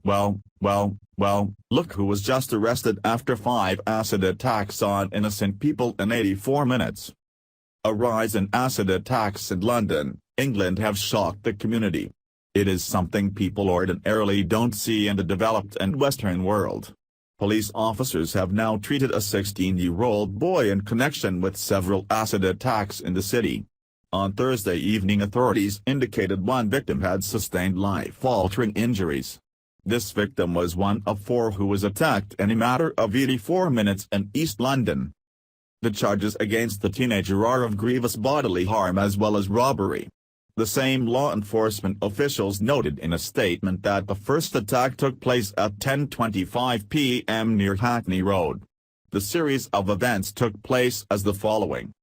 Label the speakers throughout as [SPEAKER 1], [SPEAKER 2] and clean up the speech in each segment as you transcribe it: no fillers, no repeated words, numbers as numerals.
[SPEAKER 1] Well, look who was just arrested after 5 acid attacks on innocent people in 84 minutes. A rise in acid attacks in London, England have shocked the community. It is something people ordinarily don't see in the developed and Western world. Police officers have now treated a 16-year-old boy in connection with several acid attacks in the city. On Thursday evening, authorities indicated one victim had sustained life-altering injuries. This victim was one of 4 who was attacked in a matter of 84 minutes in East London. The charges against the teenager are of grievous bodily harm as well as robbery. The same law enforcement officials noted in a statement that the first attack took place at 10:25 p.m. near Hackney Road. The series of events took place as the following.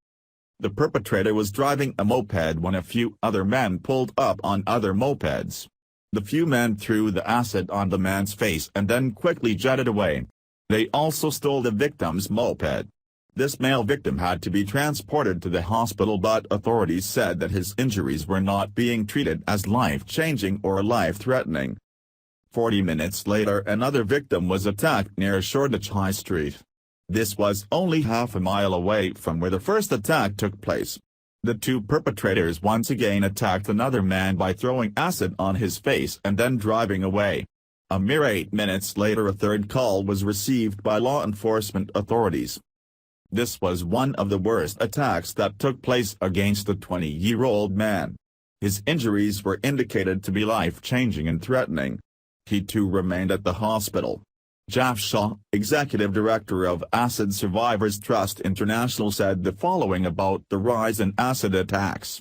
[SPEAKER 1] The perpetrator was driving a moped when a few other men pulled up on other mopeds. The few men threw the acid on the man's face and then quickly jetted away. They also stole the victim's moped. This male victim had to be transported to the hospital, but authorities said that his injuries were not being treated as life-changing or life-threatening. 40 minutes later, another victim was attacked near Shoreditch High Street. This was only half a mile away from where the first attack took place. The 2 perpetrators once again attacked another man by throwing acid on his face and then driving away. A mere 8 minutes later, a third call was received by law enforcement authorities. This was one of the worst attacks that took place against the 20-year-old man. His injuries were indicated to be life-changing and threatening. He too remained at the hospital. Jaff Shaw, executive director of Acid Survivors Trust International, said the following about the rise in acid attacks.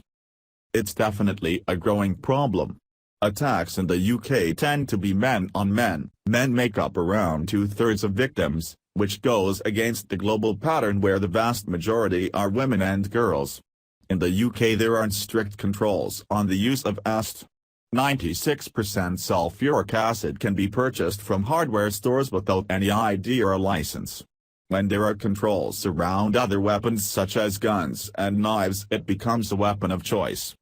[SPEAKER 1] It's definitely a growing problem. Attacks in the UK tend to be men on men. Men make up around 2/3 of victims, which goes against the global pattern where the vast majority are women and girls. In the UK there aren't strict controls on the use of acid. 96% sulfuric acid can be purchased from hardware stores without any ID or license. When there are controls around other weapons such as guns and knives, it becomes a weapon of choice.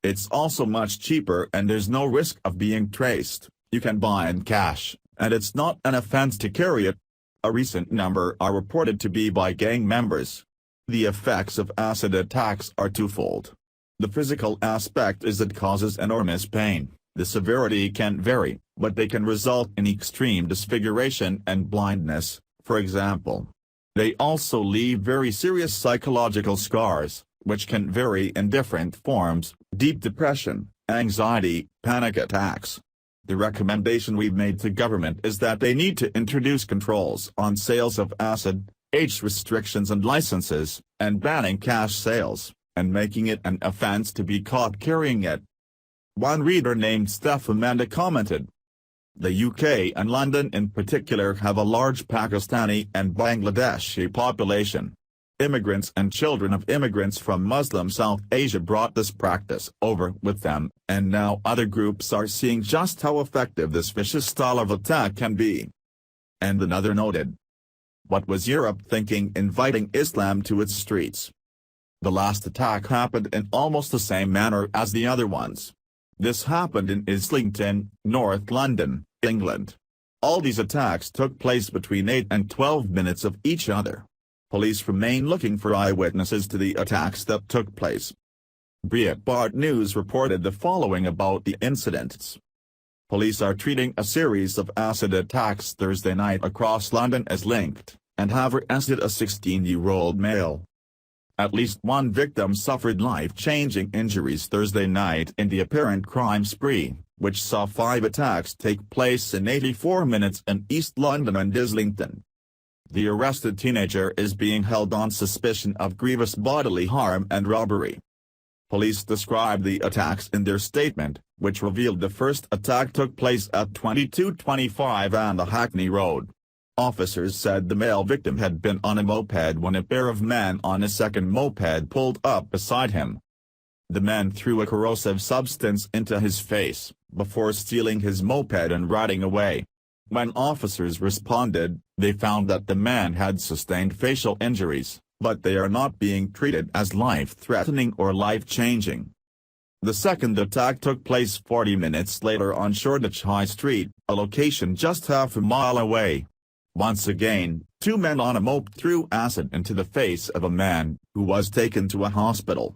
[SPEAKER 1] It's also much cheaper and there's no risk of being traced. You can buy in cash, and it's not an offense to carry it. A recent number are reported to be by gang members. The effects of acid attacks are twofold. The physical aspect is it causes enormous pain. The severity can vary, but they can result in extreme disfiguration and blindness, for example. They also leave very serious psychological scars, which can vary in different forms: deep depression, anxiety, panic attacks. The recommendation we've made to government is that they need to introduce controls on sales of acid, age restrictions and licenses, and banning cash sales, and making it an offense to be caught carrying it. One reader named Steph Amanda commented, "The UK and London in particular have a large Pakistani and Bangladeshi population. Immigrants and children of immigrants from Muslim South Asia brought this practice over with them, and now other groups are seeing just how effective this vicious style of attack can be." And another noted, "What was Europe thinking inviting Islam to its streets?" The last attack happened in almost the same manner as the other ones. This happened in Islington, North London, England. All these attacks took place between 8 and 12 minutes of each other. Police remain looking for eyewitnesses to the attacks that took place. Breitbart News reported the following about the incidents. Police are treating a series of acid attacks Thursday night across London as linked, and have arrested a 16-year-old male. At least one victim suffered life-changing injuries Thursday night in the apparent crime spree, which saw 5 attacks take place in 84 minutes in East London and Islington. The arrested teenager is being held on suspicion of grievous bodily harm and robbery. Police described the attacks in their statement, which revealed the first attack took place at 22:25 on the Hackney Road. Officers said the male victim had been on a moped when a pair of men on a second moped pulled up beside him. The men threw a corrosive substance into his face, before stealing his moped and riding away. When officers responded, they found that the man had sustained facial injuries, but they are not being treated as life-threatening or life-changing. The second attack took place 40 minutes later on Shoreditch High Street, a location just half a mile away. Once again, two men on a moped threw acid into the face of a man, who was taken to a hospital.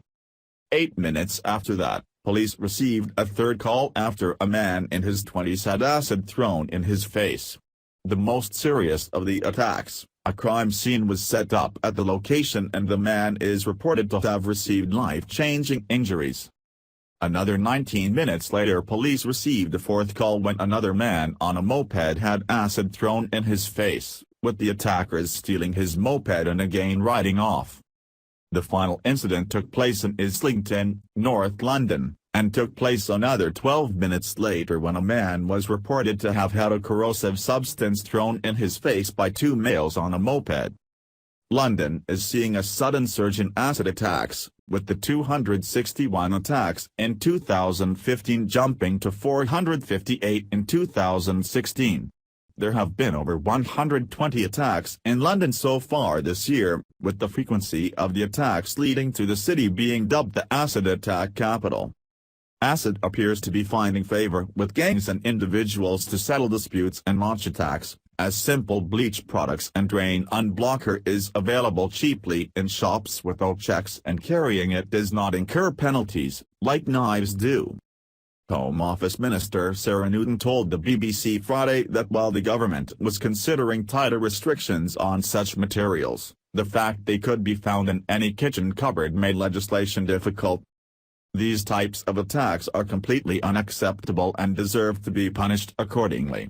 [SPEAKER 1] 8 minutes after that, police received a third call after a man in his 20s had acid thrown in his face. The most serious of the attacks, a crime scene was set up at the location and the man is reported to have received life-changing injuries. Another 19 minutes later police received a fourth call when another man on a moped had acid thrown in his face, with the attackers stealing his moped and again riding off. The final incident took place in Islington, North London, and took place another 12 minutes later when a man was reported to have had a corrosive substance thrown in his face by two males on a moped. London is seeing a sudden surge in acid attacks, with the 261 attacks in 2015 jumping to 458 in 2016. There have been over 120 attacks in London so far this year, with the frequency of the attacks leading to the city being dubbed the acid attack capital. Acid appears to be finding favor with gangs and individuals to settle disputes and launch attacks, as simple bleach products and drain unblocker is available cheaply in shops without checks and carrying it does not incur penalties, like knives do. Home Office Minister Sarah Newton told the BBC Friday that while the government was considering tighter restrictions on such materials, the fact they could be found in any kitchen cupboard made legislation difficult. These types of attacks are completely unacceptable and deserve to be punished accordingly.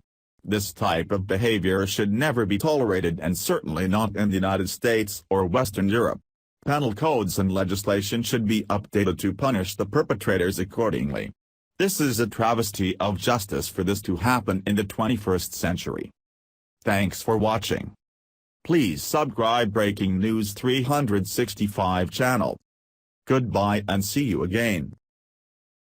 [SPEAKER 1] This type of behavior should never be tolerated and certainly not in the United States or Western Europe. Penal codes and legislation should be updated to punish the perpetrators accordingly. This is a travesty of justice for this to happen in the 21st century. Thanks for watching. Please subscribe Breaking News 365 channel. Goodbye and see you again.